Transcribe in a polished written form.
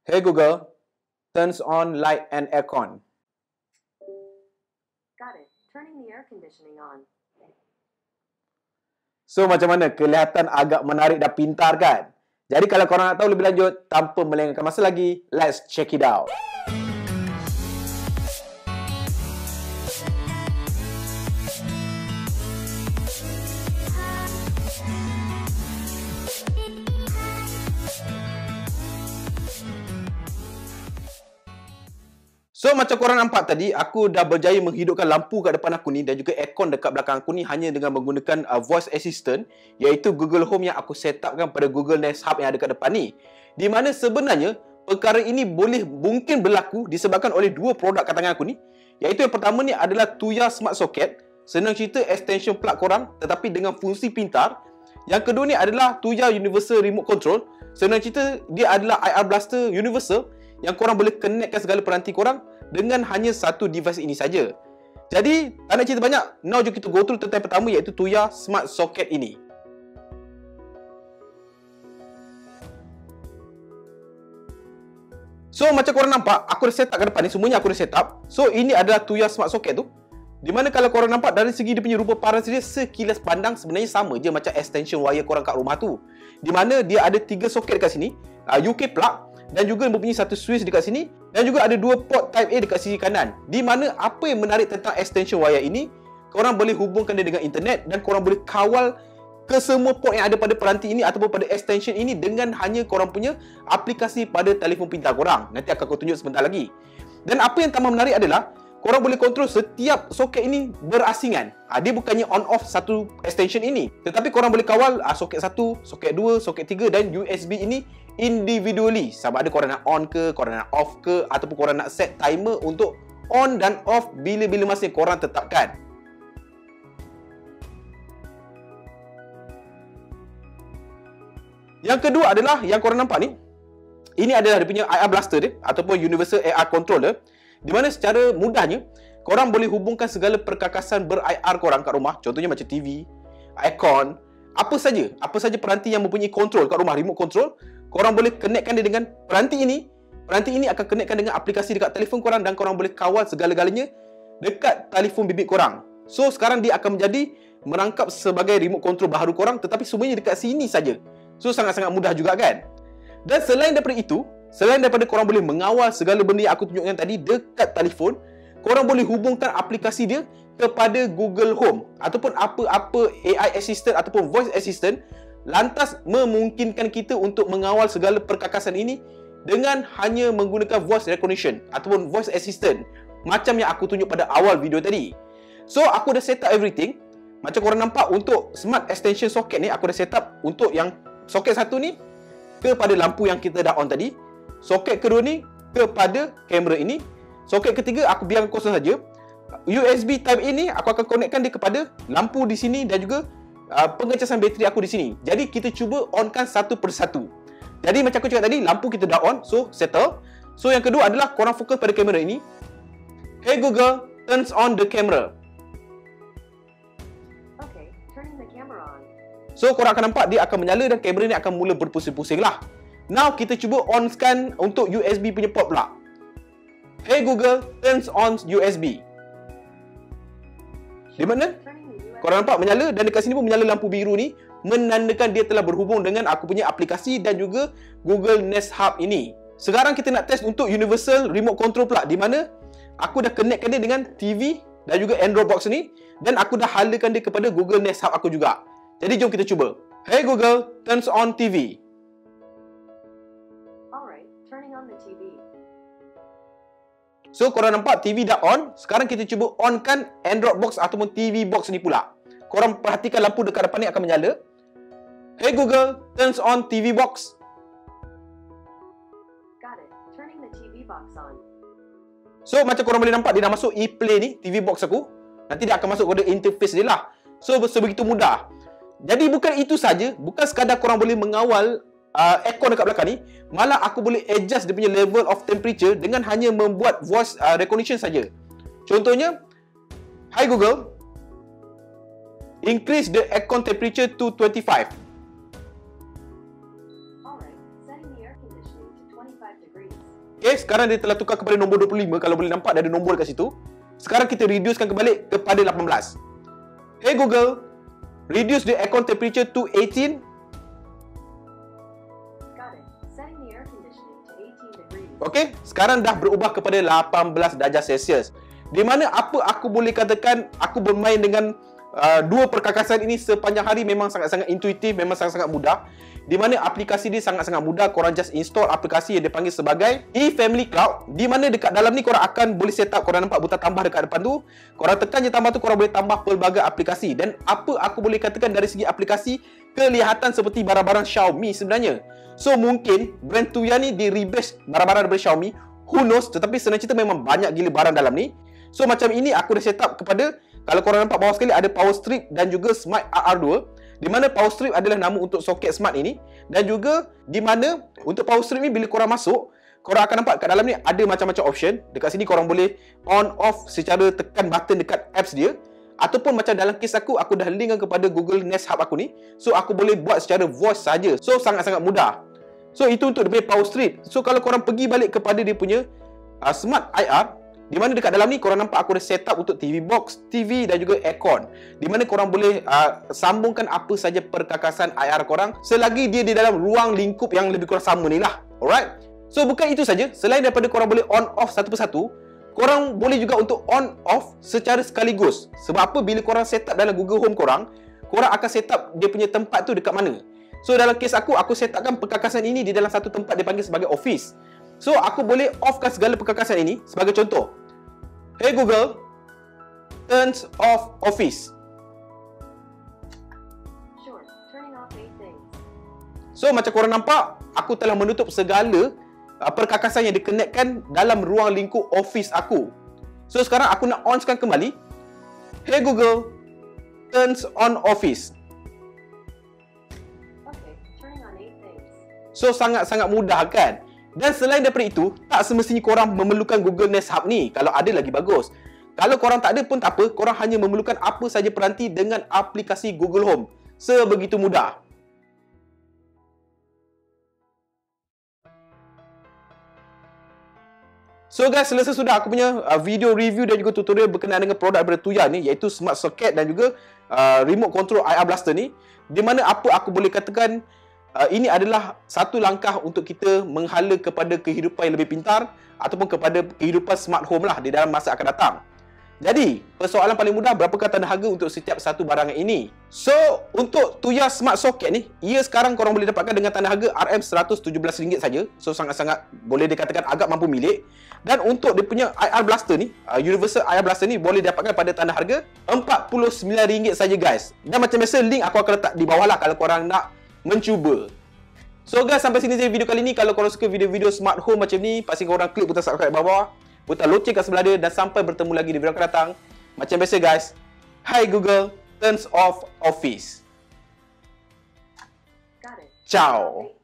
Hey Google, turns on light and aircon. Got it. Turning the air conditioning on. So macam mana? Kelihatan agak menarik dan pintar kan? Jadi kalau korang nak tahu lebih lanjut, tanpa melengahkan masa lagi, let's check it out. So macam korang nampak tadi, aku dah berjaya menghidupkan lampu kat depan aku ni dan juga aircon dekat belakang aku ni hanya dengan menggunakan voice assistant, iaitu Google Home yang aku set upkan pada Google Nest Hub yang ada kat depan ni. Di mana sebenarnya perkara ini mungkin berlaku disebabkan oleh dua produk kat tangan aku ni, iaitu yang pertama ni adalah Tuya Smart Socket, senang cerita extension plug korang tetapi dengan fungsi pintar. Yang kedua ni adalah Tuya Universal Remote Control, senang cerita dia adalah IR Blaster Universal yang korang boleh connectkan segala peranti korang dengan hanya satu device ini saja. Jadi, tak nak cerita banyak, now jom kita go through tentang yang pertama, iaitu Tuya Smart Socket ini. So, macam korang nampak, aku dah set up kat depan ni, semuanya aku dah set up. So, ini adalah Tuya Smart Socket tu. Di mana kalau korang nampak dari segi dia punya rupa paras dia, sekilas pandang sebenarnya sama je macam extension wire korang kat rumah tu. Di mana dia ada 3 soket dekat sini, UK plug, dan juga mempunyai satu switch dekat sini, dan juga ada 2 port type A dekat sisi kanan. Di mana apa yang menarik tentang extension wire ini, korang boleh hubungkan dia dengan internet dan korang boleh kawal ke semua port yang ada pada peranti ini ataupun pada extension ini dengan hanya korang punya aplikasi pada telefon pintar korang. Nanti akan aku tunjuk sebentar lagi. Dan apa yang tambah menarik adalah korang boleh kontrol setiap soket ini berasingan. Dia bukannya on off satu extension ini, tetapi korang boleh kawal soket 1, soket 2, soket 3 dan USB ini individually. Sama ada korang nak on ke, korang nak off ke, ataupun korang nak set timer untuk on dan off bila-bila masa yang korang tetapkan. Yang kedua adalah yang korang nampak ni. Ini adalah dia punya IR Blaster dia ataupun Universal AR Controller, di mana secara mudahnya korang boleh hubungkan segala perkakasan ber-IR korang kat rumah. Contohnya macam TV, aircon, apa saja peranti yang mempunyai kontrol kat rumah, remote control, korang boleh connectkan dia dengan peranti ini. Peranti ini akan connectkan dengan aplikasi dekat telefon korang dan korang boleh kawal segala-galanya dekat telefon bimbit korang. So sekarang dia akan menjadi merangkap sebagai remote control baharu korang, tetapi semuanya dekat sini saja. So sangat-sangat mudah juga kan? Dan selain daripada itu, selain daripada korang boleh mengawal segala benda yang aku tunjukkan tadi dekat telefon, korang boleh hubungkan aplikasi dia kepada Google Home ataupun apa-apa AI assistant ataupun voice assistant, lantas memungkinkan kita untuk mengawal segala perkakasan ini dengan hanya menggunakan voice recognition ataupun voice assistant macam yang aku tunjuk pada awal video tadi. So aku dah set up everything. Macam korang nampak, untuk smart extension socket ni aku dah set up untuk yang soket 1 ni kepada lampu yang kita dah on tadi, soket kedua ni kepada kamera ini, soket ketiga aku biarkan kosong saja. USB type A ni aku akan connectkan dia kepada lampu di sini dan juga pengecasan bateri aku di sini. Jadi kita cuba onkan satu persatu. Jadi macam aku cakap tadi, lampu kita dah on, so settle. So yang kedua adalah korang fokus pada kamera ini. Hey Google, turns on the camera. Okay, turning the camera on. So korang akan nampak dia akan menyala dan kamera ni akan mula berpusing-pusing lah. Now kita cuba on-scan untuk USB punya port pula. Hey Google, turns on USB. Di mana? Korang nampak menyala dan dekat sini pun menyala lampu biru ni, menandakan dia telah berhubung dengan aku punya aplikasi dan juga Google Nest Hub ini. Sekarang kita nak test untuk Universal Remote Control pula, di mana aku dah connectkan dia dengan TV dan juga Android Box ni, dan aku dah halakan dia kepada Google Nest Hub aku juga. Jadi jom kita cuba. Hey Google, turns on TV. Alright, turning on the TV. So korang nampak TV dah on. Sekarang kita cuba onkan Android Box ataupun TV Box ni pula. Korang perhatikan lampu dekat depan ni akan menyala. Hey Google, turns on TV Box. Got it, turning the TV box on. So macam korang boleh nampak, dia dah masuk e-play ni, TV Box aku. Nanti dia akan masuk kepada interface dia lah. So sebegitu mudah. Jadi bukan itu saja, bukan sekadar korang boleh mengawal aircon dekat belakang ni, malah aku boleh adjust dia punya level of temperature dengan hanya membuat voice recognition saja. Contohnya, Hi Google, increase the aircon temperature to 25. Alright, setting the air conditioning to 25 degrees. degrees. Okay, sekarang dia telah tukar kepada nombor 25. Kalau boleh nampak, dia ada nombor kat situ. Sekarang kita reducekan kembali kepada 18. Hey Google, reduce the aircon temperature to 18. Got it. Setting the air conditioning to 18 degrees. Okey, sekarang dah berubah kepada 18 darjah Celsius. Di mana apa aku boleh katakan, aku bermain dengan dua perkakasan ini sepanjang hari memang sangat-sangat intuitif, memang sangat-sangat mudah. Di mana aplikasi dia sangat-sangat mudah. Korang just install aplikasi yang dipanggil sebagai eFamily Cloud. Di mana dekat dalam ni korang akan boleh set up. Korang nampak butang tambah dekat depan tu. Korang tekan je tambah tu, korang boleh tambah pelbagai aplikasi. Dan apa aku boleh katakan dari segi aplikasi, kelihatan seperti barang-barang Xiaomi sebenarnya. So mungkin brand Tuya ni di rebash barang-barang daripada Xiaomi. Who knows? Tetapi sebenarnya cerita memang banyak gila barang dalam ni. So macam ini aku dah set up kepada, kalau korang nampak bawah sekali ada power strip dan juga smart RR2. Di mana power strip adalah nama untuk soket smart ini. Dan juga di mana untuk power strip ni bila korang masuk, korang akan nampak kat dalam ni ada macam-macam option. Dekat sini korang boleh on off secara tekan button dekat apps dia. Ataupun macam dalam kes aku dah linkkan kepada Google Nest Hub aku ni. So aku boleh buat secara voice saja. So sangat-sangat mudah. So itu untuk dia punya power strip. So kalau korang pergi balik kepada dia punya smart IR, di mana dekat dalam ni korang nampak aku dah set up untuk TV box, TV dan juga aircon. Di mana korang boleh sambungkan apa saja perkakasan IR korang selagi dia di dalam ruang lingkup yang lebih kurang sama ni lah. Alright. So bukan itu saja, selain daripada korang boleh on off satu persatu, korang boleh juga untuk on off secara sekaligus. Sebab apa? Bila korang set up dalam Google Home korang akan set up dia punya tempat tu dekat mana. So dalam kes aku set upkan perkakasan ini di dalam satu tempat dipanggil sebagai office. So, aku boleh offkan segala perkakasan ini. Sebagai contoh, hey Google, turns off office. Sure. Turning off 8 things. So, macam korang nampak, aku telah menutup segala perkakasan yang dikonekkan dalam ruang lingkup office aku. So, sekarang aku nak on-kan kembali. Hey Google, turns on office. Okay. Turning on 8 things. So, sangat-sangat mudah kan? Dan selain daripada itu, tak semestinya korang memerlukan Google Nest Hub ni. Kalau ada lagi bagus. Kalau korang tak ada pun tak apa, korang hanya memerlukan apa saja peranti dengan aplikasi Google Home. Sebegitu mudah. So guys, selesai sudah aku punya video review dan juga tutorial berkenaan dengan produk daripada Tuya ni, iaitu Smart Socket dan juga Remote Control IR Blaster ni. Di mana apa aku boleh katakan, ini adalah satu langkah untuk kita menghala kepada kehidupan yang lebih pintar ataupun kepada kehidupan smart home lah di dalam masa akan datang. Jadi, persoalan paling mudah, berapakah tanda harga untuk setiap satu barang ini? So, untuk Tuya Smart Socket ni, ia sekarang korang boleh dapatkan dengan tanda harga RM117 saja. So, sangat-sangat boleh dikatakan agak mampu milik. Dan untuk dia punya IR Blaster ni, Universal IR Blaster ni boleh dapatkan pada tanda harga RM49 saja guys. Dan macam biasa, link aku akan letak di bawah lah kalau korang nak mencuba. So guys, sampai sini saja video kali ni. Kalau korang suka video-video smart home macam ni, pastikan korang klik butang subscribe bawah, butang loceng kat sebelah dia, dan sampai bertemu lagi di video akan datang. Macam biasa guys, hi Google, turns off office. Got it. Ciao.